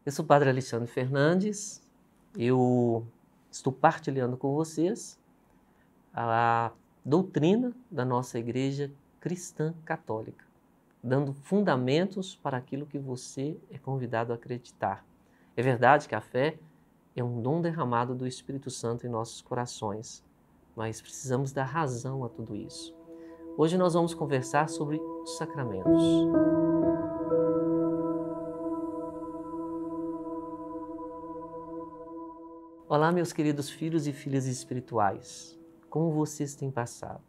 Eu sou o Padre Alexandre Fernandes, eu estou partilhando com vocês a doutrina da nossa Igreja Cristã Católica, dando fundamentos para aquilo que você é convidado a acreditar. É verdade que a fé é um dom derramado do Espírito Santo em nossos corações, mas precisamos dar razão a tudo isso. Hoje nós vamos conversar sobre os sacramentos. Olá, meus queridos filhos e filhas espirituais. Como vocês têm passado?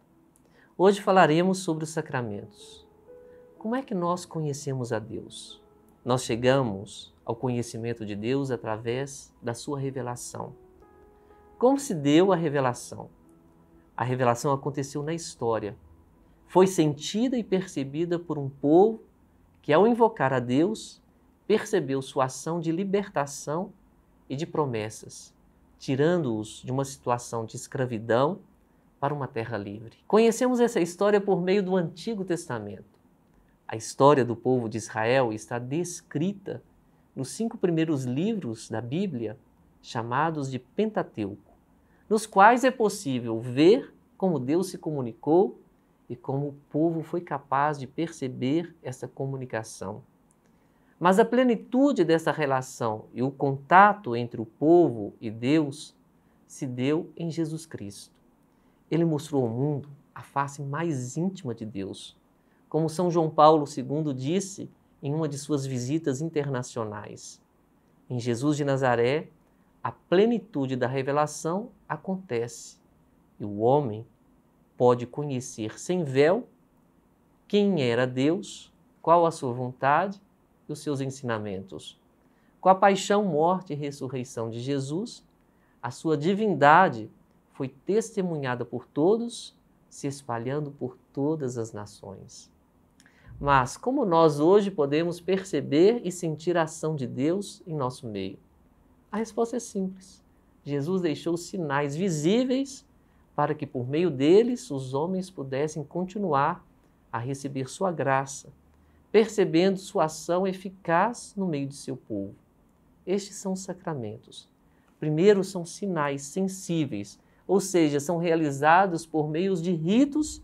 Hoje falaremos sobre os sacramentos. Como é que nós conhecemos a Deus? Nós chegamos ao conhecimento de Deus através da sua revelação. Como se deu a revelação? A revelação aconteceu na história. Foi sentida e percebida por um povo que, ao invocar a Deus, percebeu sua ação de libertação e de promessas, tirando-os de uma situação de escravidão para uma terra livre. Conhecemos essa história por meio do Antigo Testamento. A história do povo de Israel está descrita nos 5 primeiros livros da Bíblia, chamados de Pentateuco, nos quais é possível ver como Deus se comunicou e como o povo foi capaz de perceber essa comunicação. Mas a plenitude dessa relação e o contato entre o povo e Deus se deu em Jesus Cristo. Ele mostrou ao mundo a face mais íntima de Deus, como São João Paulo II disse em uma de suas visitas internacionais. Em Jesus de Nazaré, a plenitude da revelação acontece e o homem pode conhecer sem véu quem era Deus, qual a sua vontade e os seus ensinamentos. Com a paixão, morte e ressurreição de Jesus, a sua divindade foi testemunhada por todos, se espalhando por todas as nações. Mas como nós hoje podemos perceber e sentir a ação de Deus em nosso meio? A resposta é simples. Jesus deixou sinais visíveis para que por meio deles os homens pudessem continuar a receber sua graça, percebendo sua ação eficaz no meio de seu povo. Estes são os sacramentos. Primeiro, são sinais sensíveis, ou seja, são realizados por meio de ritos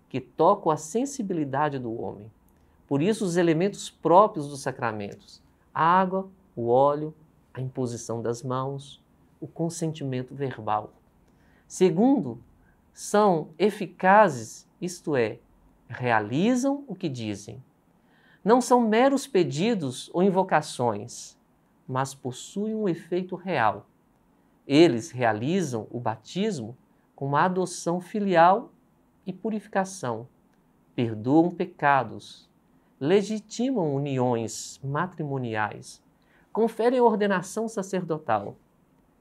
que tocam a sensibilidade do homem. Por isso, os elementos próprios dos sacramentos: a água, o óleo, a imposição das mãos, o consentimento verbal. Segundo, são eficazes, isto é, realizam o que dizem. Não são meros pedidos ou invocações, mas possuem um efeito real. Eles realizam o batismo com uma adoção filial e purificação, perdoam pecados, legitimam uniões matrimoniais, conferem ordenação sacerdotal.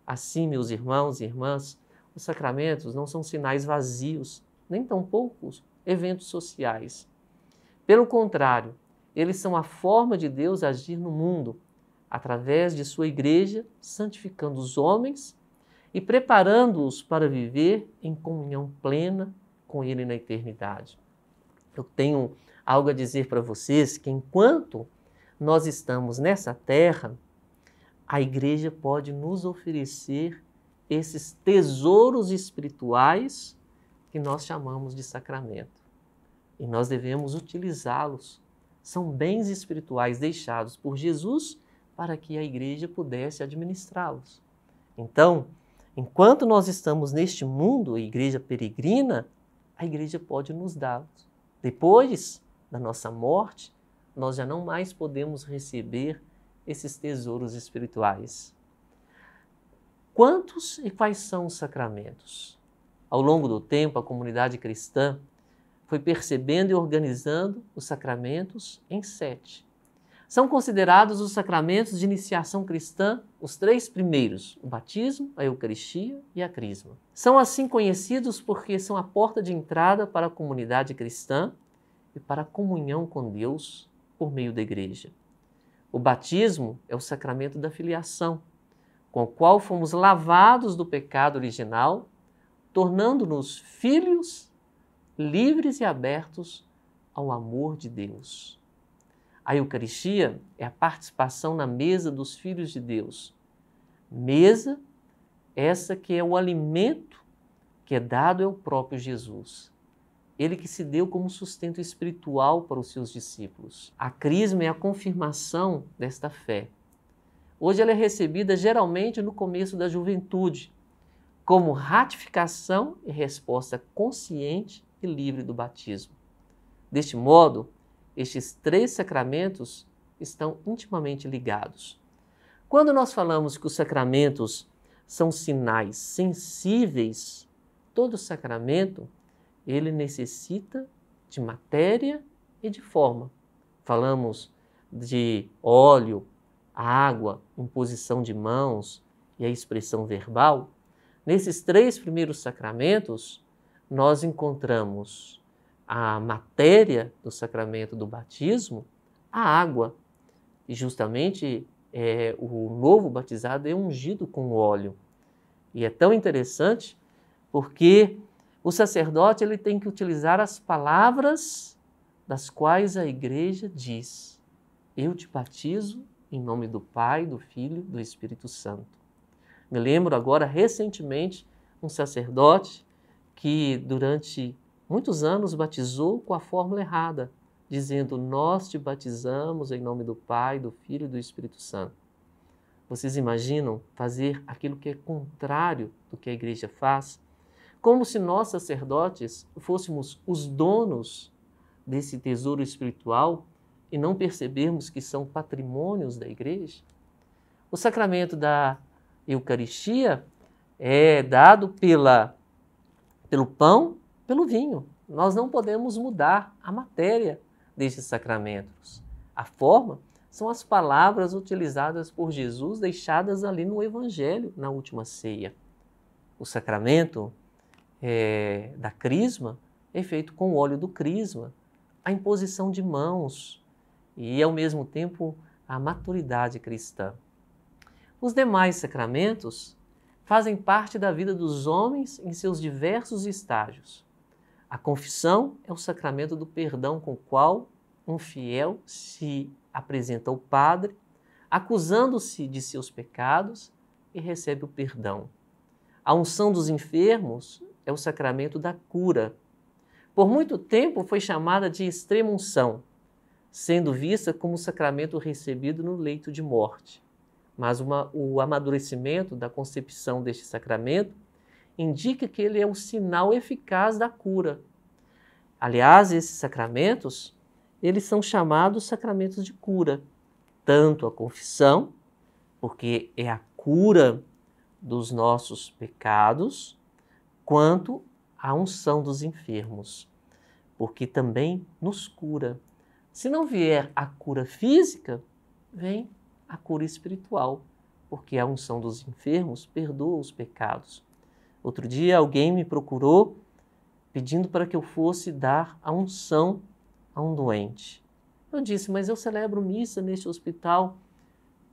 Assim, meus irmãos e irmãs, os sacramentos não são sinais vazios, nem tampouco eventos sociais. Pelo contrário, eles são a forma de Deus agir no mundo, através de sua igreja, santificando os homens e preparando-os para viver em comunhão plena com Ele na eternidade. Eu tenho algo a dizer para vocês, que enquanto nós estamos nessa terra, a igreja pode nos oferecer esses tesouros espirituais que nós chamamos de sacramento. E nós devemos utilizá-los. São bens espirituais deixados por Jesus para que a igreja pudesse administrá-los. Então, enquanto nós estamos neste mundo, a igreja peregrina, a igreja pode nos dá-los. Depois da nossa morte, nós já não mais podemos receber esses tesouros espirituais. Quantos e quais são os sacramentos? Ao longo do tempo, a comunidade cristã foi percebendo e organizando os sacramentos em 7. São considerados os sacramentos de iniciação cristã os 3 primeiros: o batismo, a Eucaristia e a Crisma. São assim conhecidos porque são a porta de entrada para a comunidade cristã e para a comunhão com Deus por meio da igreja. O batismo é o sacramento da filiação, com o qual fomos lavados do pecado original, tornando-nos filhos livres e abertos ao amor de Deus. A Eucaristia é a participação na mesa dos filhos de Deus. Mesa essa que é o alimento que é dado ao próprio Jesus. Ele que se deu como sustento espiritual para os seus discípulos. A crisma é a confirmação desta fé. Hoje ela é recebida geralmente no começo da juventude, como ratificação e resposta consciente e livre do batismo. Deste modo, estes três sacramentos estão intimamente ligados. Quando nós falamos que os sacramentos são sinais sensíveis, todo sacramento ele necessita de matéria e de forma. Falamos de óleo, água, imposição de mãos e a expressão verbal. Nesses três primeiros sacramentos, nós encontramos a matéria do sacramento do batismo, a água. E justamente o novo batizado é ungido com óleo. E é tão interessante porque o sacerdote ele tem que utilizar as palavras das quais a igreja diz: eu te batizo em nome do Pai, do Filho e do Espírito Santo. Me lembro agora, recentemente, um sacerdote que durante muitos anos batizou com a fórmula errada, dizendo: nós te batizamos em nome do Pai, do Filho e do Espírito Santo. Vocês imaginam fazer aquilo que é contrário do que a igreja faz? Como se nós, sacerdotes, fôssemos os donos desse tesouro espiritual e não percebermos que são patrimônios da igreja? O sacramento da Eucaristia é dado pelo pão, pelo vinho. Nós não podemos mudar a matéria destes sacramentos. A forma são as palavras utilizadas por Jesus, deixadas ali no Evangelho, na última ceia. O sacramento da crisma é feito com o óleo do crisma, a imposição de mãos e, ao mesmo tempo, a maturidade cristã. Os demais sacramentos fazem parte da vida dos homens em seus diversos estágios. A confissão é o sacramento do perdão com o qual um fiel se apresenta ao Padre, acusando-se de seus pecados e recebe o perdão. A unção dos enfermos é o sacramento da cura. Por muito tempo foi chamada de extrema-unção, sendo vista como sacramento recebido no leito de morte. Mas o amadurecimento da concepção deste sacramento indica que ele é o sinal eficaz da cura. Aliás, esses sacramentos, eles são chamados sacramentos de cura. Tanto a confissão, porque é a cura dos nossos pecados, quanto a unção dos enfermos, porque também nos cura. Se não vier a cura física, vem a cura espiritual, porque a unção dos enfermos perdoa os pecados. Outro dia alguém me procurou pedindo para que eu fosse dar a unção a um doente. Eu disse: mas eu celebro missa neste hospital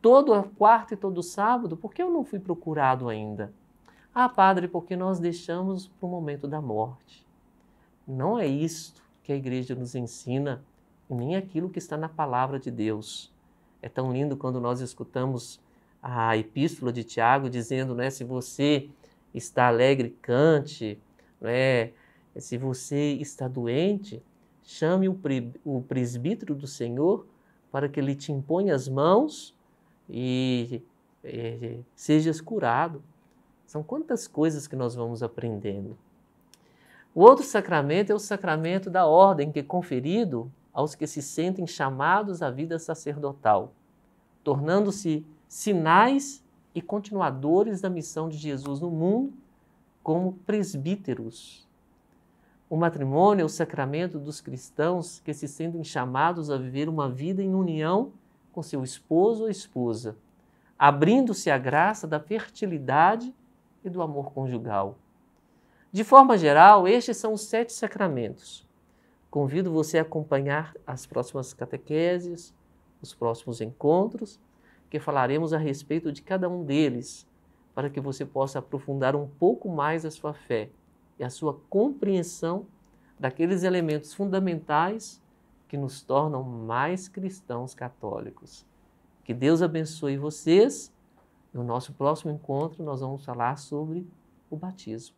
todo quarta e todo sábado, por que eu não fui procurado ainda? Ah, padre, porque nós deixamos para o momento da morte. Não é isto que a igreja nos ensina, e nem aquilo que está na palavra de Deus. É tão lindo quando nós escutamos a epístola de Tiago dizendo, se você está alegre, cante, se você está doente, chame o presbítero do Senhor para que ele te imponha as mãos e sejas curado. São quantas coisas que nós vamos aprendendo. O outro sacramento é o sacramento da ordem, que é conferido aos que se sentem chamados à vida sacerdotal, tornando-se sinais e continuadores da missão de Jesus no mundo como presbíteros. O matrimônio é o sacramento dos cristãos que se sentem chamados a viver uma vida em união com seu esposo ou esposa, abrindo-se à graça da fertilidade e do amor conjugal. De forma geral, estes são os 7 sacramentos. Convido você a acompanhar as próximas catequeses, os próximos encontros, que falaremos a respeito de cada um deles, para que você possa aprofundar um pouco mais a sua fé e a sua compreensão daqueles elementos fundamentais que nos tornam mais cristãos católicos. Que Deus abençoe vocês. No nosso próximo encontro, nós vamos falar sobre o batismo.